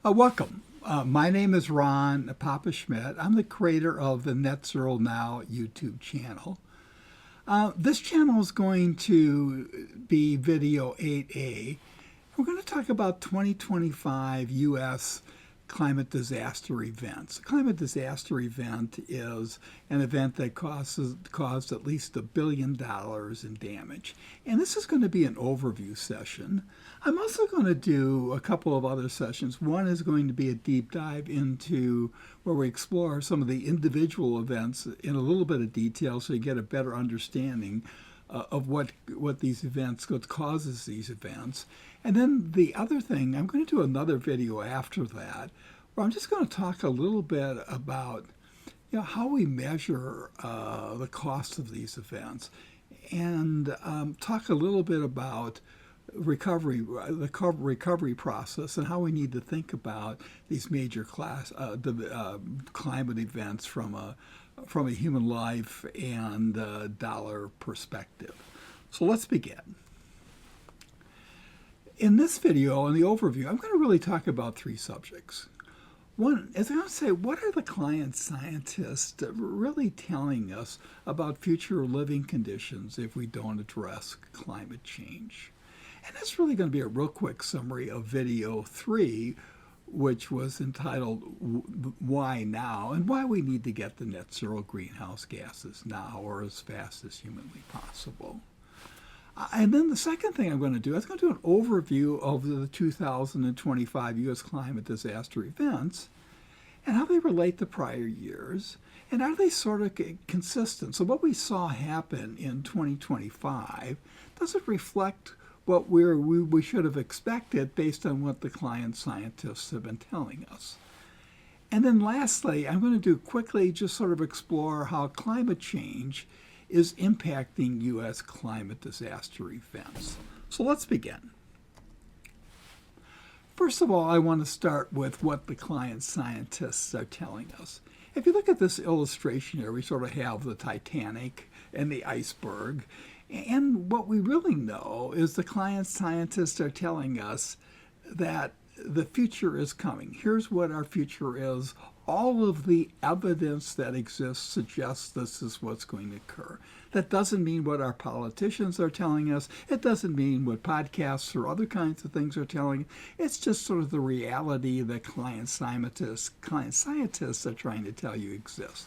Welcome. My name is Ron Papa Schmidt. I'm the creator of the Net Zero Now YouTube channel. This channel is going to be video 8A. We're going to talk about 2025 U.S. climate disaster events. A climate disaster event is an event that caused at least $1 billion in damage. And this is going to be an overview session. I'm also going to do a couple of other sessions. One is going to be a deep dive into where we explore some of the individual events in a little bit of detail so you get a better understanding of what these events, what causes these events. And then the other thing, I'm going to do another video after that where I'm just going to talk a little bit about how we measure the cost of these events, and talk a little bit about the recovery process and how we need to think about these major climate events from a human life and dollar perspective. So let's begin. In this video, in the overview, I'm going to really talk about three subjects. One is I'm going to say, what are the climate scientists really telling us about future living conditions if we don't address climate change? And that's really going to be a real quick summary of video 3, which was entitled Why Now, and why we need to get the net zero greenhouse gases now or as fast as humanly possible. And then the second thing I'm going to do is I'm going to do an overview of the 2025 U.S. climate disaster events and how they relate to prior years, and are they sort of consistent? So what we saw happen in 2025, does it reflect what we should have expected based on what the climate scientists have been telling us? And then lastly, I'm going to do quickly just sort of explore how climate change is impacting U.S. climate disaster events. So let's begin. First of all, I want to start with what the climate scientists are telling us. If you look at this illustration here, we sort of have the Titanic and the iceberg. And what we really know is the climate scientists are telling us that the future is coming. Here's what our future is. All of the evidence that exists suggests this is what's going to occur. That doesn't mean what our politicians are telling us. It doesn't mean what podcasts or other kinds of things are telling us. It's just sort of the reality that climate scientists are trying to tell you exists.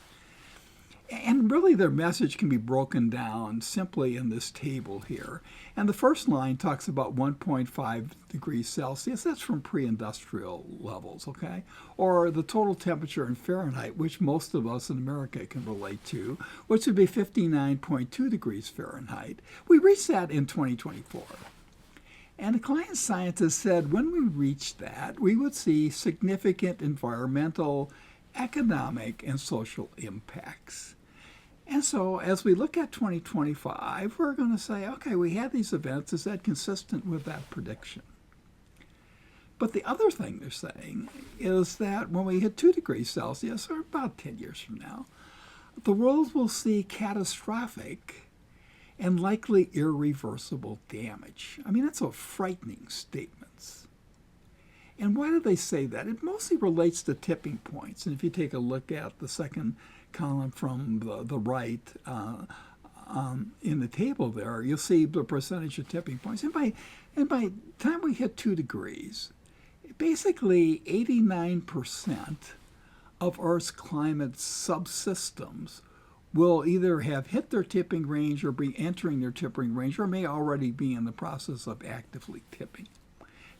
And really their message can be broken down simply in this table here. And the first line talks about 1.5 degrees Celsius. That's from pre-industrial levels, okay? Or the total temperature in Fahrenheit, which most of us in America can relate to, which would be 59.2 degrees Fahrenheit. We reached that in 2024. And the climate scientists said when we reached that, we would see significant environmental, economic, and social impacts. And so as we look at 2025, we're going to say, okay, we had these events. Is that consistent with that prediction? But the other thing they're saying is that when we hit 2 degrees Celsius, or about 10 years from now, the world will see catastrophic and likely irreversible damage. I mean, that's a frightening statement. And why do they say that? It mostly relates to tipping points. And if you take a look at the second column from the right in the table there, you'll see the percentage of tipping points. And by the time we hit 2 degrees, basically 89% of Earth's climate subsystems will either have hit their tipping range or be entering their tipping range or may already be in the process of actively tipping.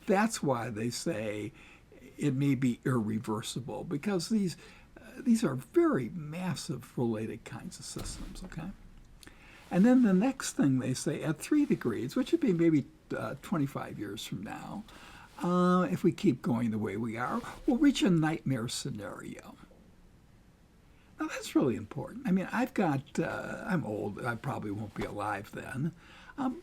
That's why they say it may be irreversible, because these are very massive related kinds of systems, okay? And then the next thing they say, at 3 degrees, which would be maybe 25 years from now, if we keep going the way we are, we'll reach a nightmare scenario. Now, that's really important. I mean, I'm old. I probably won't be alive then.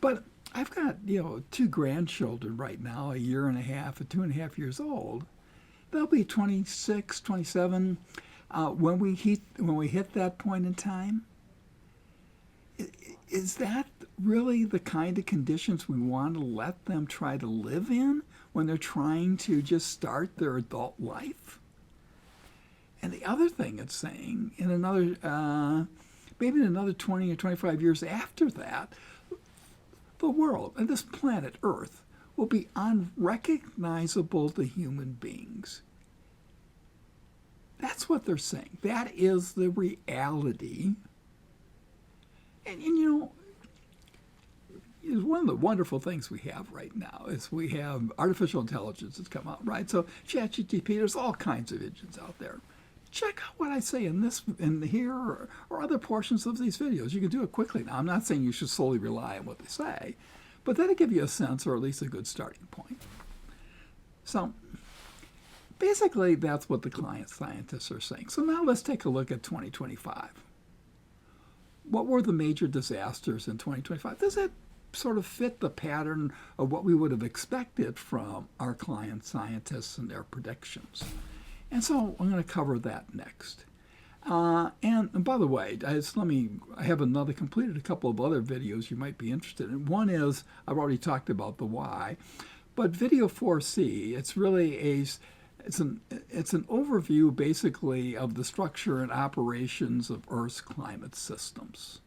But I've got, 2 grandchildren right now, a year and a half and 2.5 years old. They'll be 26, 27 when we hit that point in time. Is that really the kind of conditions we want to let them try to live in when they're trying to just start their adult life. And the other thing it's saying, in another, maybe in another 20 or 25 years after that, the world and this planet Earth will be unrecognizable to human beings. That's what they're saying. That is the reality. And you know, one of the wonderful things we have right now is we have artificial intelligence that's come out, right? So ChatGPT, there's all kinds of engines out there. Check out what I say in here, or other portions of these videos. You can do it quickly now. I'm not saying you should solely rely on what they say, but that'll give you a sense, or at least a good starting point. So basically, that's what the client scientists are saying. So now let's take a look at 2025. What were the major disasters in 2025? Does it sort of fit the pattern of what we would have expected from our client scientists and their predictions? And so I'm going to cover that next. And by the way, I have completed a couple of other videos you might be interested in. One is, I've already talked about the why, but video 4C, it's really it's an overview basically of the structure and operations of Earth's climate systems.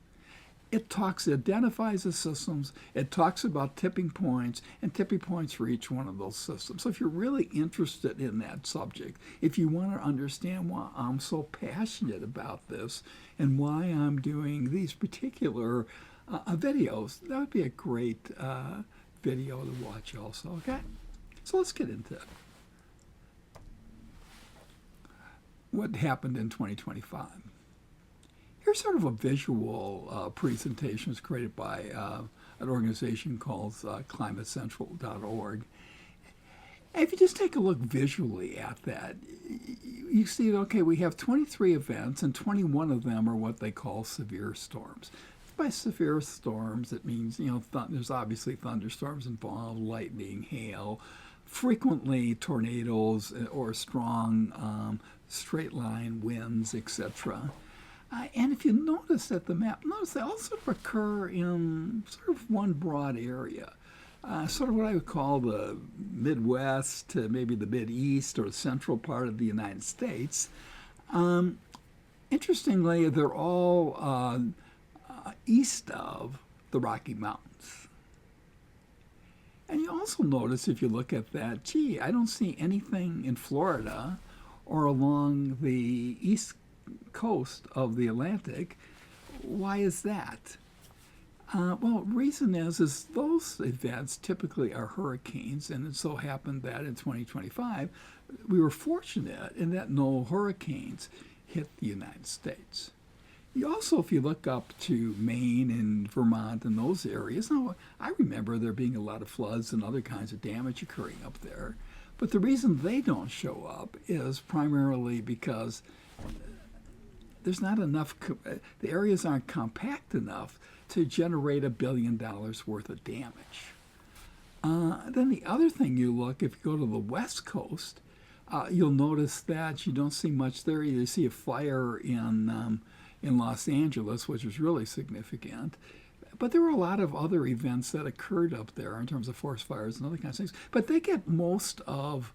It identifies the systems, it talks about tipping points, and tipping points for each one of those systems. So if you're really interested in that subject, if you want to understand why I'm so passionate about this and why I'm doing these particular videos, that would be a great video to watch also, okay? So let's get into it. What happened in 2025? Here's sort of a visual presentation. It's created by an organization called climatecentral.org. And if you just take a look visually at that, you see that, okay, we have 23 events, and 21 of them are what they call severe storms. By severe storms, it means, you know, there's obviously thunderstorms involved, lightning, hail, frequently tornadoes or strong straight line winds, etc. And if you notice at the map, notice they all sort of occur in sort of one broad area, sort of what I would call the Midwest to maybe the Mideast or the central part of the United States. Interestingly, they're all east of the Rocky Mountains. And you also notice, if you look at that, gee, I don't see anything in Florida or along the east coast of the Atlantic. Why is that? Well, reason is those events typically are hurricanes, and it so happened that in 2025, we were fortunate in that no hurricanes hit the United States. You also, if you look up to Maine and Vermont and those areas, now I remember there being a lot of floods and other kinds of damage occurring up there, but the reason they don't show up is primarily because there's not enough, the areas aren't compact enough to generate $1 billion worth of damage. Then the other thing you look, if you go to the West Coast, you'll notice that you don't see much there. You see a fire in Los Angeles, which was really significant. But there were a lot of other events that occurred up there in terms of forest fires and other kinds of things. But they get most of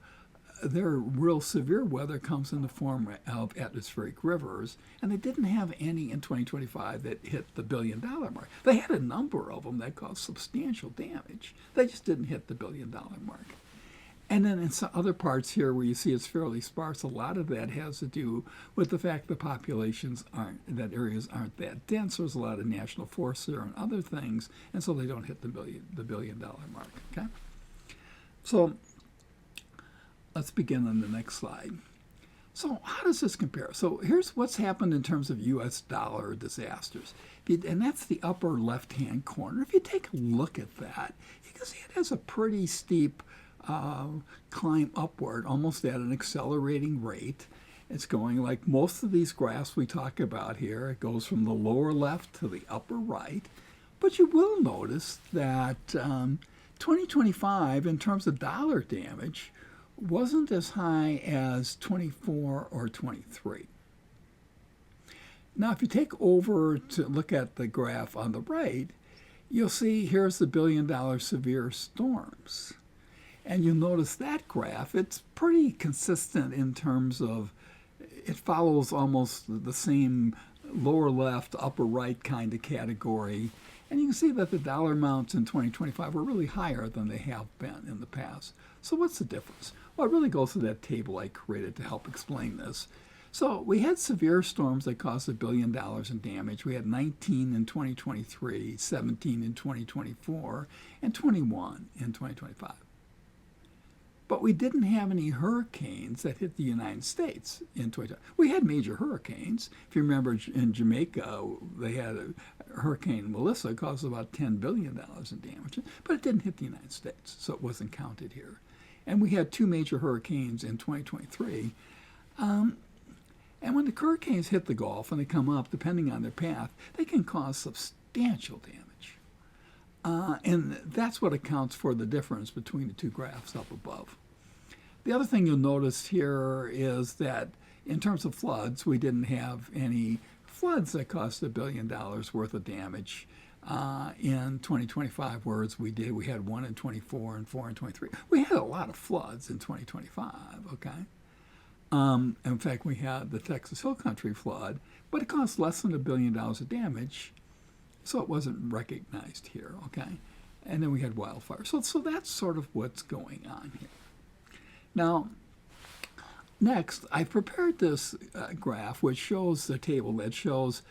their real severe weather comes in the form of atmospheric rivers, and they didn't have any in 2025 that hit the $1 billion mark. They had a number of them that caused substantial damage. They just didn't hit the $1 billion mark. And then in some other parts here where you see it's fairly sparse, a lot of that has to do with the fact the populations that areas aren't that dense. There's a lot of national forests there and other things, and so they don't hit the $1 billion mark, okay? So let's begin on the next slide. So how does this compare? So here's what's happened in terms of U.S. dollar disasters. And that's the upper left-hand corner. If you take a look at that, you can see it has a pretty steep climb upward, almost at an accelerating rate. It's going like most of these graphs we talk about here. It goes from the lower left to the upper right. But you will notice that 2025, in terms of dollar damage, wasn't as high as 24 or 23. Now, if you take over to look at the graph on the right, you'll see here's the $1 billion severe storms. And you'll notice that graph, it's pretty consistent in terms of it follows almost the same lower left, upper right kind of category. And you can see that the dollar amounts in 2025 were really higher than they have been in the past. So what's the difference? Well, it really goes to that table I created to help explain this. So we had severe storms that caused $1 billion in damage. We had 19 in 2023, 17 in 2024, and 21 in 2025. But we didn't have any hurricanes that hit the United States in 2020. We had major hurricanes. If you remember, in Jamaica, they had Hurricane Melissa caused about $10 billion in damage, but it didn't hit the United States, so it wasn't counted here. And we had 2 major hurricanes in 2023. And when the hurricanes hit the Gulf and they come up, depending on their path, they can cause substantial damage. And that's what accounts for the difference between the 2 graphs up above. The other thing you'll notice here is that in terms of floods, we didn't have any floods that caused $1 billion worth of damage in 2025, whereas we had 1 in 24 and 4 in 23. We had a lot of floods in 2025, okay? In fact, we had the Texas Hill Country flood, but it cost less than $1 billion of damage, so it wasn't recognized here, okay? And then we had wildfires. So that's sort of what's going on here. Now, next, I've prepared this graph, which shows the table that shows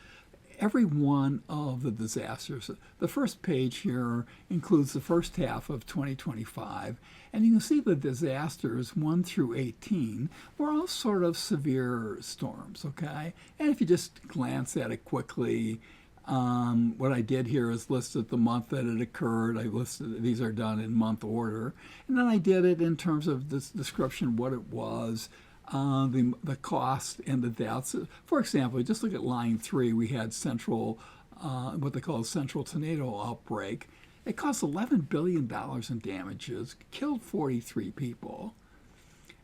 every one of the disasters. The first page here includes the first half of 2025, and you can see the disasters 1 through 18 were all sort of severe storms, okay? And if you just glance at it quickly, what I did here is listed the month that it occurred. I listed, these are done in month order. And then I did it in terms of this description, what it was, the cost and the deaths. For example, just look at line 3. We had what they call a Central Tornado Outbreak. It cost $11 billion in damages, killed 43 people.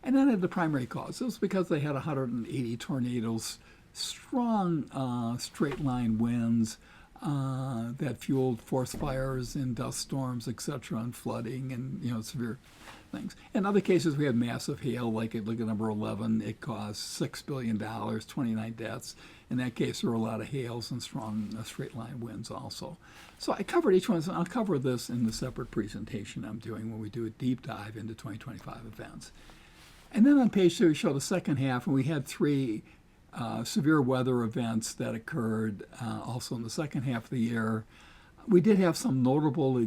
And then at the primary cause, it was because they had 180 tornadoes, strong straight line winds that fueled forest fires and dust storms, etc., and flooding and severe things. In other cases, we had massive hail, look at number 11. It caused $6 billion, 29 deaths. In that case, there were a lot of hails and strong straight line winds also. So I covered each one. So I'll cover this in the separate presentation I'm doing when we do a deep dive into 2025 events. And then on page 2, we show the second half, and we had 3 severe weather events that occurred also in the second half of the year. We did have some notable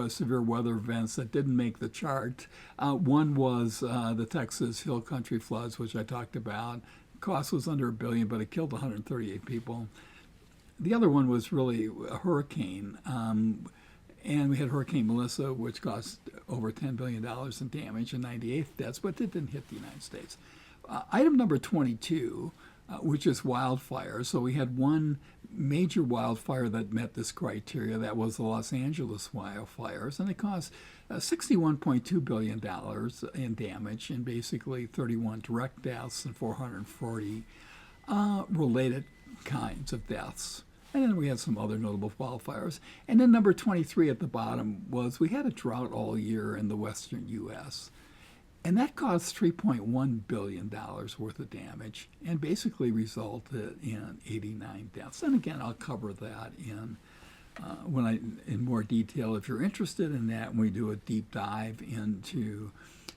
severe weather events that didn't make the chart. One was the Texas Hill Country floods, which I talked about. Cost was under $1 billion, but it killed 138 people. The other one was really a hurricane. And we had Hurricane Melissa, which cost over $10 billion in damage and 98 deaths, but it didn't hit the United States. Item number 22, which is wildfires. So we had one major wildfire that met this criteria. That was the Los Angeles Wildfires, and it caused $61.2 billion in damage and basically 31 direct deaths and 440 related kinds of deaths. And then we had some other notable wildfires. And then number 23 at the bottom was we had a drought all year in the western U.S., and that caused $3.1 billion worth of damage and basically resulted in 89 deaths. And again, I'll cover that in more detail if you're interested in that when we do a deep dive into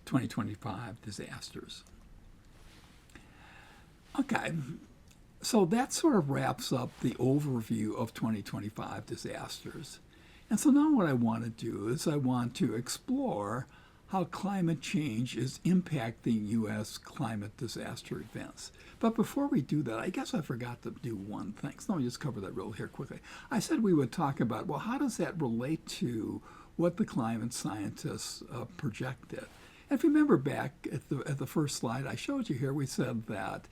2025 disasters. Okay, so that sort of wraps up the overview of 2025 disasters. And so now what I want to do is I want to explore how climate change is impacting U.S. climate disaster events. But before we do that, I guess I forgot to do one thing. So let me just cover that real here quickly. I said we would talk about, well, how does that relate to what the climate scientists projected? And if you remember back at the first slide I showed you here, we said that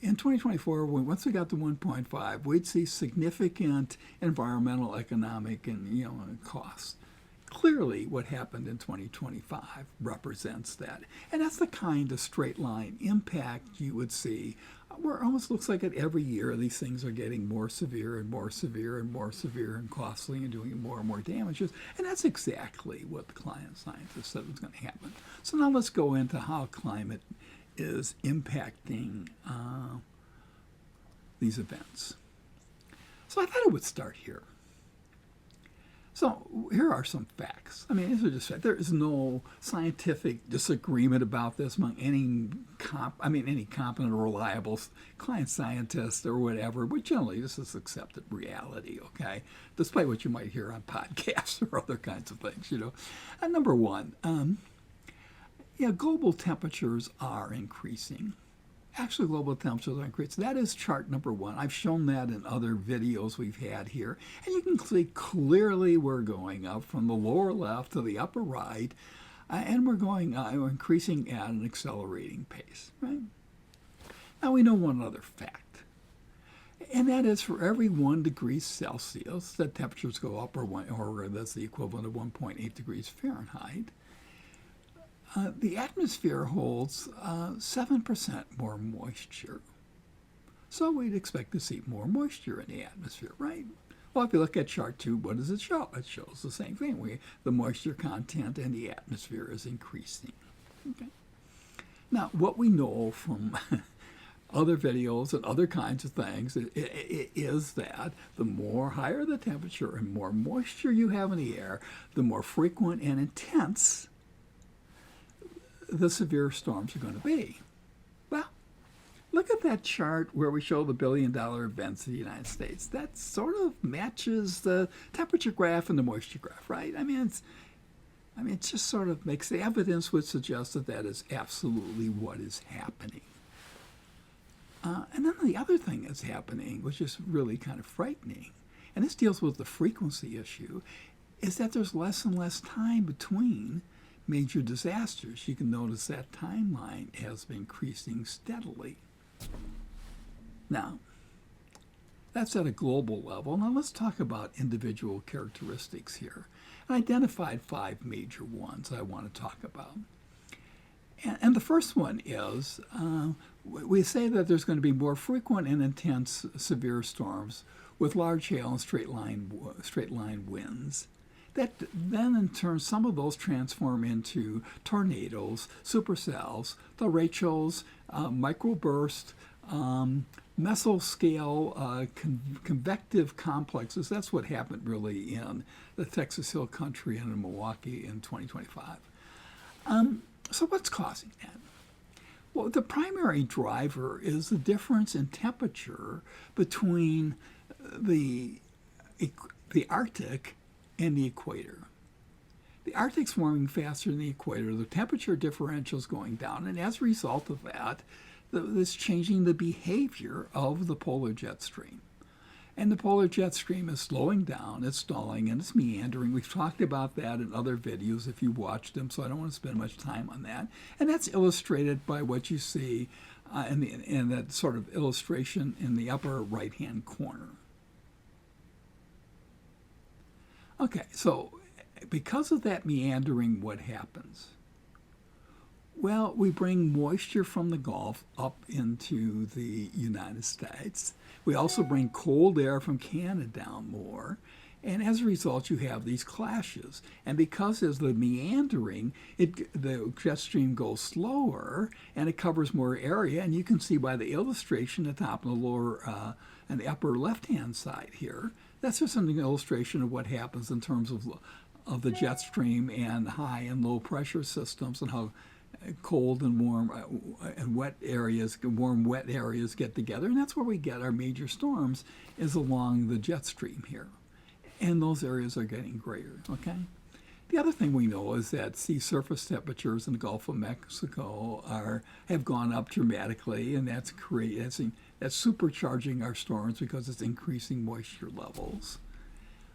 in 2024, once we got to 1.5, we'd see significant environmental, economic, and costs. Clearly, what happened in 2025 represents that. And that's the kind of straight line impact you would see where it almost looks like it every year these things are getting more severe and more severe and more severe and costly and doing more and more damages. And that's exactly what the climate scientists said was going to happen. So now let's go into how climate is impacting these events. So I thought I would start here. So here are some facts. I mean, these are just facts. There is no scientific disagreement about this among any competent or reliable climate scientist or whatever. But generally, this is accepted reality. Okay, despite what you might hear on podcasts or other kinds of things. And number one, global temperatures are increasing. Actually, global temperatures are increasing. That is chart number one. I've shown that in other videos we've had here. And you can see clearly we're going up from the lower left to the upper right. And we're increasing at an accelerating pace. Right? Now we know one other fact. And that is for every 1 degree Celsius that temperatures go up, or that's the equivalent of 1.8 degrees Fahrenheit, the atmosphere holds 7% more moisture. So we'd expect to see more moisture in the atmosphere, right? Well, if you look at chart 2, what does it show? It shows the same thing. The moisture content in the atmosphere is increasing. Okay. Now, what we know from other videos and other kinds of things is that the more higher the temperature and more moisture you have in the air, the more frequent and intense the severe storms are going to be. Well, look at that chart where we show the billion-dollar events in the United States. That sort of matches the temperature graph and the moisture graph, right? It just sort of makes the evidence would suggest that is absolutely what is happening. And then the other thing that's happening, which is really kind of frightening, and this deals with the frequency issue, is that there's less and less time between major disasters. You can notice that timeline has been increasing steadily. Now, that's at a global level. Now let's talk about individual characteristics here. I identified 5 major ones I want to talk about. And the first one is, we say that there's going to be more frequent and intense severe storms with large hail and straight line winds. That then, in turn, some of those transform into tornadoes, supercells, derechos, microburst, mesoscale convective complexes. That's what happened really in the Texas Hill Country and in Milwaukee in 2025. So what's causing that? Well, the primary driver is the difference in temperature between the Arctic and the equator. The Arctic's warming faster than the equator. The temperature differential is going down, and as a result of that, it's changing the behavior of the polar jet stream. And the polar jet stream is slowing down, it's stalling, and it's meandering. We've talked about that in other videos if you watched them, so I don't want to spend much time on that. And that's illustrated by what you see in that sort of illustration in the upper right-hand corner. Okay, so because of that meandering, what happens? Well, we bring moisture from the Gulf up into the United States. We also bring cold air from Canada down more. And as a result, you have these clashes. And because there's the meandering, the jet stream goes slower and it covers more area. And you can see by the illustration at the top and the lower and the upper left-hand side here, that's just an illustration of what happens in terms of the jet stream and high and low pressure systems and how cold and warm and wet areas get together. And that's where we get our major storms, is along the jet stream here. And those areas are getting greater, okay? The other thing we know is that sea surface temperatures in the Gulf of Mexico have gone up dramatically, and that's supercharging our storms because it's increasing moisture levels.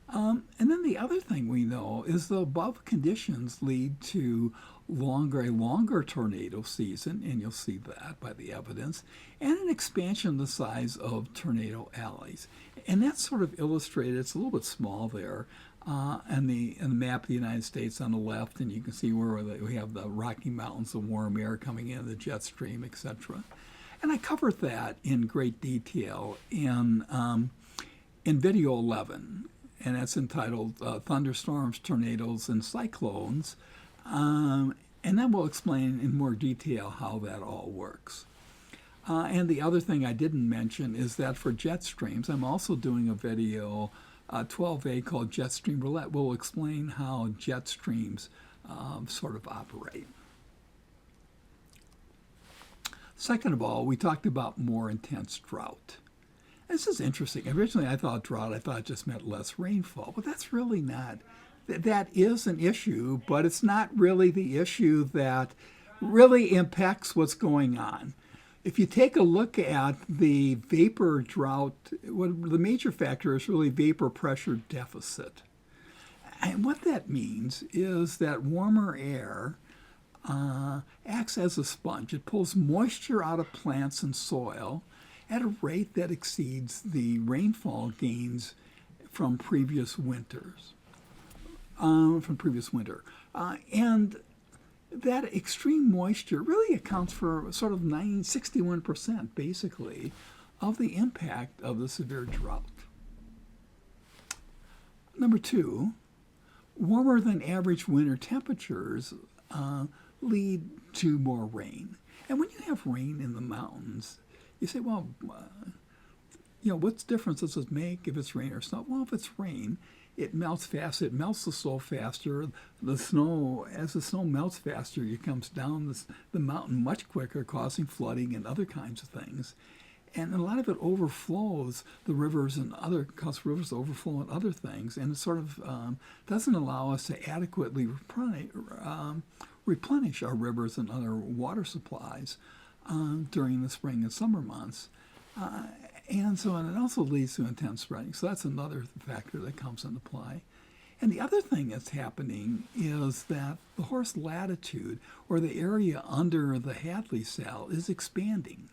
And then the other thing we know is the above conditions lead to a longer tornado season, and you'll see that by the evidence, and an expansion of the size of tornado alleys. And that's sort of illustrated, it's a little bit small there, in the map of the United States on the left, and you can see where we have the Rocky Mountains, the warm air coming in, the jet stream, etc. And I covered that in great detail in video 11, and that's entitled Thunderstorms, Tornadoes, and Cyclones. And then we'll explain in more detail how that all works. And the other thing I didn't mention is that for jet streams, I'm also doing a video 12A called Jet Stream Roulette. We'll explain how jet streams sort of operate. Second of all, we talked about more intense drought. This is interesting. Originally, I thought drought, I thought it just meant less rainfall, but that's really not. That is an issue, but it's not really the issue that really impacts what's going on. If you take a look at the vapor drought, the major factor is really vapor pressure deficit. And what that means is that warmer air acts as a sponge. It pulls moisture out of plants and soil at a rate that exceeds the rainfall gains from previous winters. And that extreme moisture really accounts for sort of 61% basically of the impact of the severe drought. Number two, warmer than average winter temperatures lead to more rain. And when you have rain in the mountains, you say, well, what difference does it make if it's rain or snow? Well, if it's rain, it melts fast. It melts the snow faster. As the snow melts faster, it comes down the mountain much quicker, causing flooding and other kinds of things. And a lot of it overflows the rivers and cause rivers to overflow and other things. And it sort of doesn't allow us to adequately replenish our rivers and other water supplies during the spring and summer months. And it also leads to intense spreading. So that's another factor that comes into play. And the other thing that's happening is that the horse latitude, or the area under the Hadley cell, is expanding.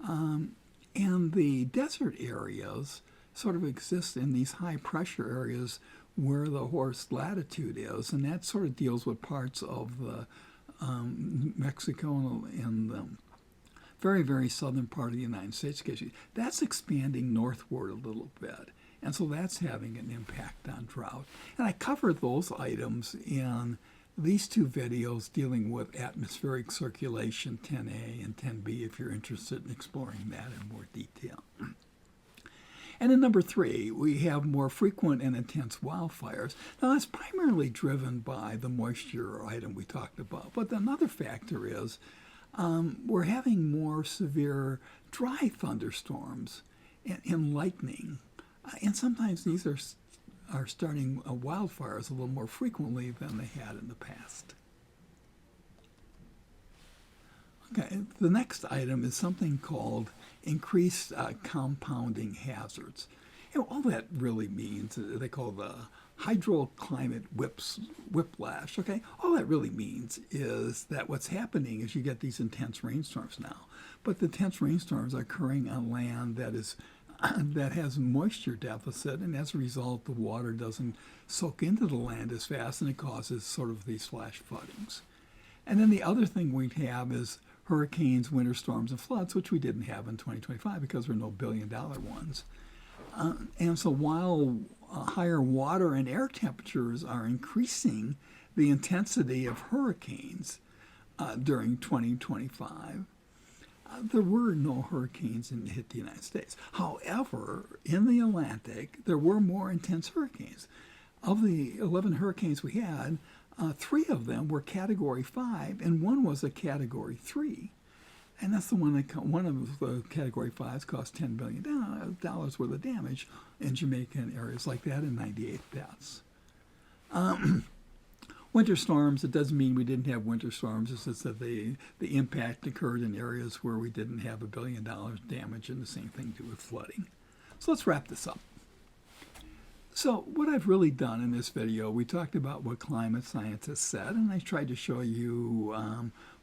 And the desert areas sort of exist in these high pressure areas where the horse latitude is. And that sort of deals with parts of the Mexico and the very, very southern part of the United States. That's expanding northward a little bit. And so that's having an impact on drought. And I covered those items in these two videos dealing with atmospheric circulation 10A and 10B if you're interested in exploring that in more detail. And in number 3, we have more frequent and intense wildfires. Now, that's primarily driven by the moisture item we talked about. But another factor is we're having more severe dry thunderstorms and lightning. And sometimes these are starting wildfires a little more frequently than they had in the past. Okay, the next item is something called increased compounding hazards. All that really means, they call the hydroclimate whiplash, okay? All that really means is that what's happening is you get these intense rainstorms now, but the intense rainstorms are occurring on land that has moisture deficit, and as a result, the water doesn't soak into the land as fast, and it causes sort of these flash floodings. And then the other thing we have is hurricanes, winter storms, and floods, which we didn't have in 2025 because there are no billion-dollar ones. And so while higher water and air temperatures are increasing the intensity of hurricanes during 2025, there were no hurricanes that hit the United States. However, in the Atlantic, there were more intense hurricanes. Of the 11 hurricanes we had, 3 of them were Category 5, and one was a Category 3. And that's the one of the Category 5s cost $10 billion worth of damage in Jamaica and areas like that, and 98 deaths. Winter storms, it doesn't mean we didn't have winter storms. It's just that the impact occurred in areas where we didn't have $1 billion damage, and the same thing to with flooding. So let's wrap this up. So what I've really done in this video, we talked about what climate scientists said, and I tried to show you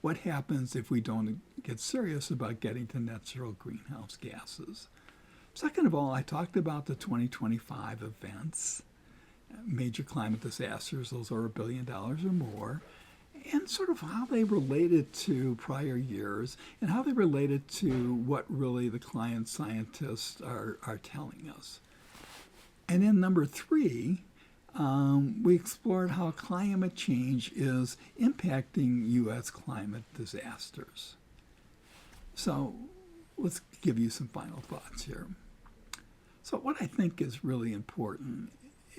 what happens if we don't get serious about getting to net zero greenhouse gases. Second of all, I talked about the 2025 events, major climate disasters. Those are $1 billion or more. and sort of how they related to prior years and how they related to what really the climate scientists are telling us. And in number 3, we explored how climate change is impacting U.S. climate disasters. So let's give you some final thoughts here. So what I think is really important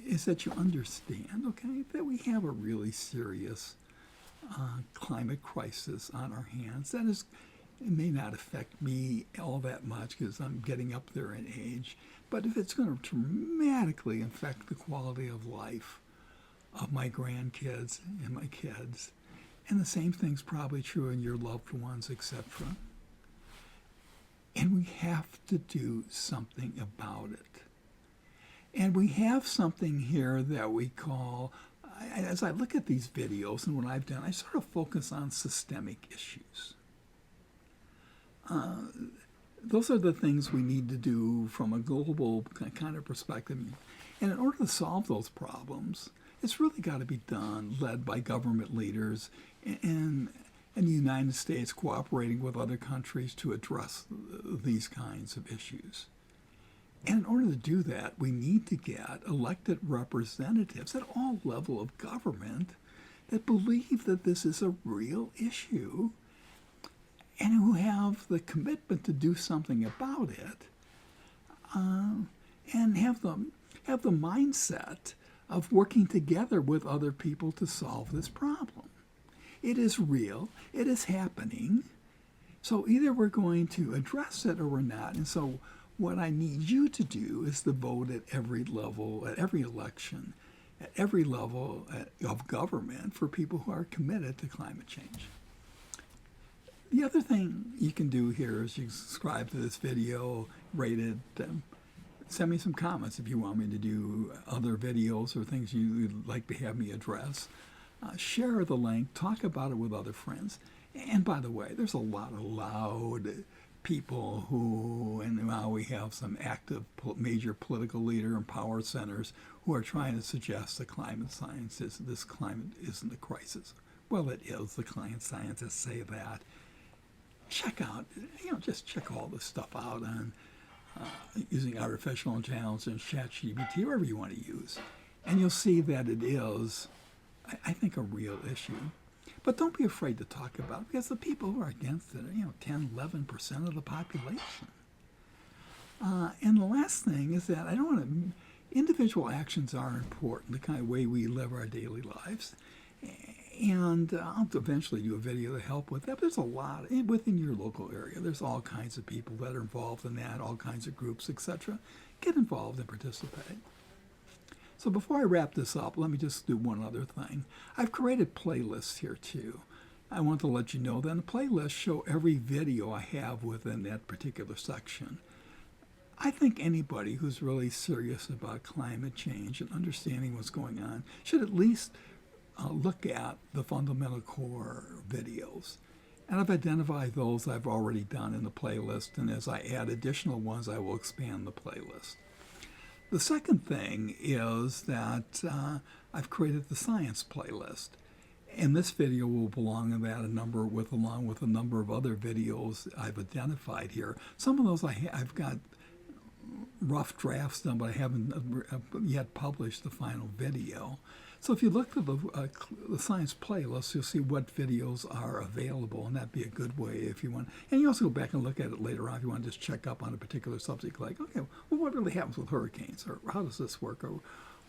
is that you understand, okay, that we have a really serious climate crisis on our hands. That is, it may not affect me all that much because I'm getting up there in age, but if it's going to dramatically affect the quality of life of my grandkids and my kids, and the same thing's probably true in your loved ones, etc. And we have to do something about it. And we have something here that we call, as I look at these videos and what I've done, I sort of focus on systemic issues. Those are the things we need to do from a global kind of perspective. And in order to solve those problems, it's really got to be done, led by government leaders and the United States cooperating with other countries to address these kinds of issues. And in order to do that, we need to get elected representatives at all levels of government that believe that this is a real issue and who have the commitment to do something about it, and have the mindset of working together with other people to solve this problem. It is real. It is happening. So either we're going to address it or we're not. And so what I need you to do is to vote at every level, at every election, at every level of government for people who are committed to climate change. The other thing you can do here is you subscribe to this video, rate it, send me some comments if you want me to do other videos or things you'd like to have me address. Share the link, talk about it with other friends. And by the way, there's a lot of loud people who, and now we have some active major political leader and power centers who are trying to suggest that climate science is, this climate isn't a crisis. Well, it is. The climate scientists say that. Check out, just check all this stuff out on using artificial intelligence and ChatGPT, wherever you want to use. And you'll see that it is, I think, a real issue. But don't be afraid to talk about it, because the people who are against it are, 10, 11% of the population. And the last thing is that I don't want to, individual actions are important, the kind of way we live our daily lives. And I'll eventually do a video to help with that. But there's a lot within your local area. There's all kinds of people that are involved in that, all kinds of groups, etc. Get involved and participate. So before I wrap this up, let me just do one other thing. I've created playlists here too. I want to let you know that the playlists show every video I have within that particular section. I think anybody who's really serious about climate change and understanding what's going on should at least look at the fundamental core videos. And I've identified those I've already done in the playlist, and as I add additional ones, I will expand the playlist. The second thing is that I've created the science playlist. And this video will belong in that along with a number of other videos I've identified here. Some of those I've got rough drafts done, but I haven't yet published the final video. So if you look at the science playlist, you'll see what videos are available, and that'd be a good way if you want. And you also go back and look at it later on if you want to just check up on a particular subject, like, okay, well, what really happens with hurricanes, or how does this work?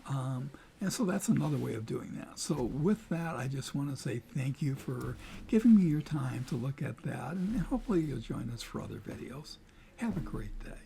And so that's another way of doing that. So with that, I just want to say thank you for giving me your time to look at that, and hopefully you'll join us for other videos. Have a great day.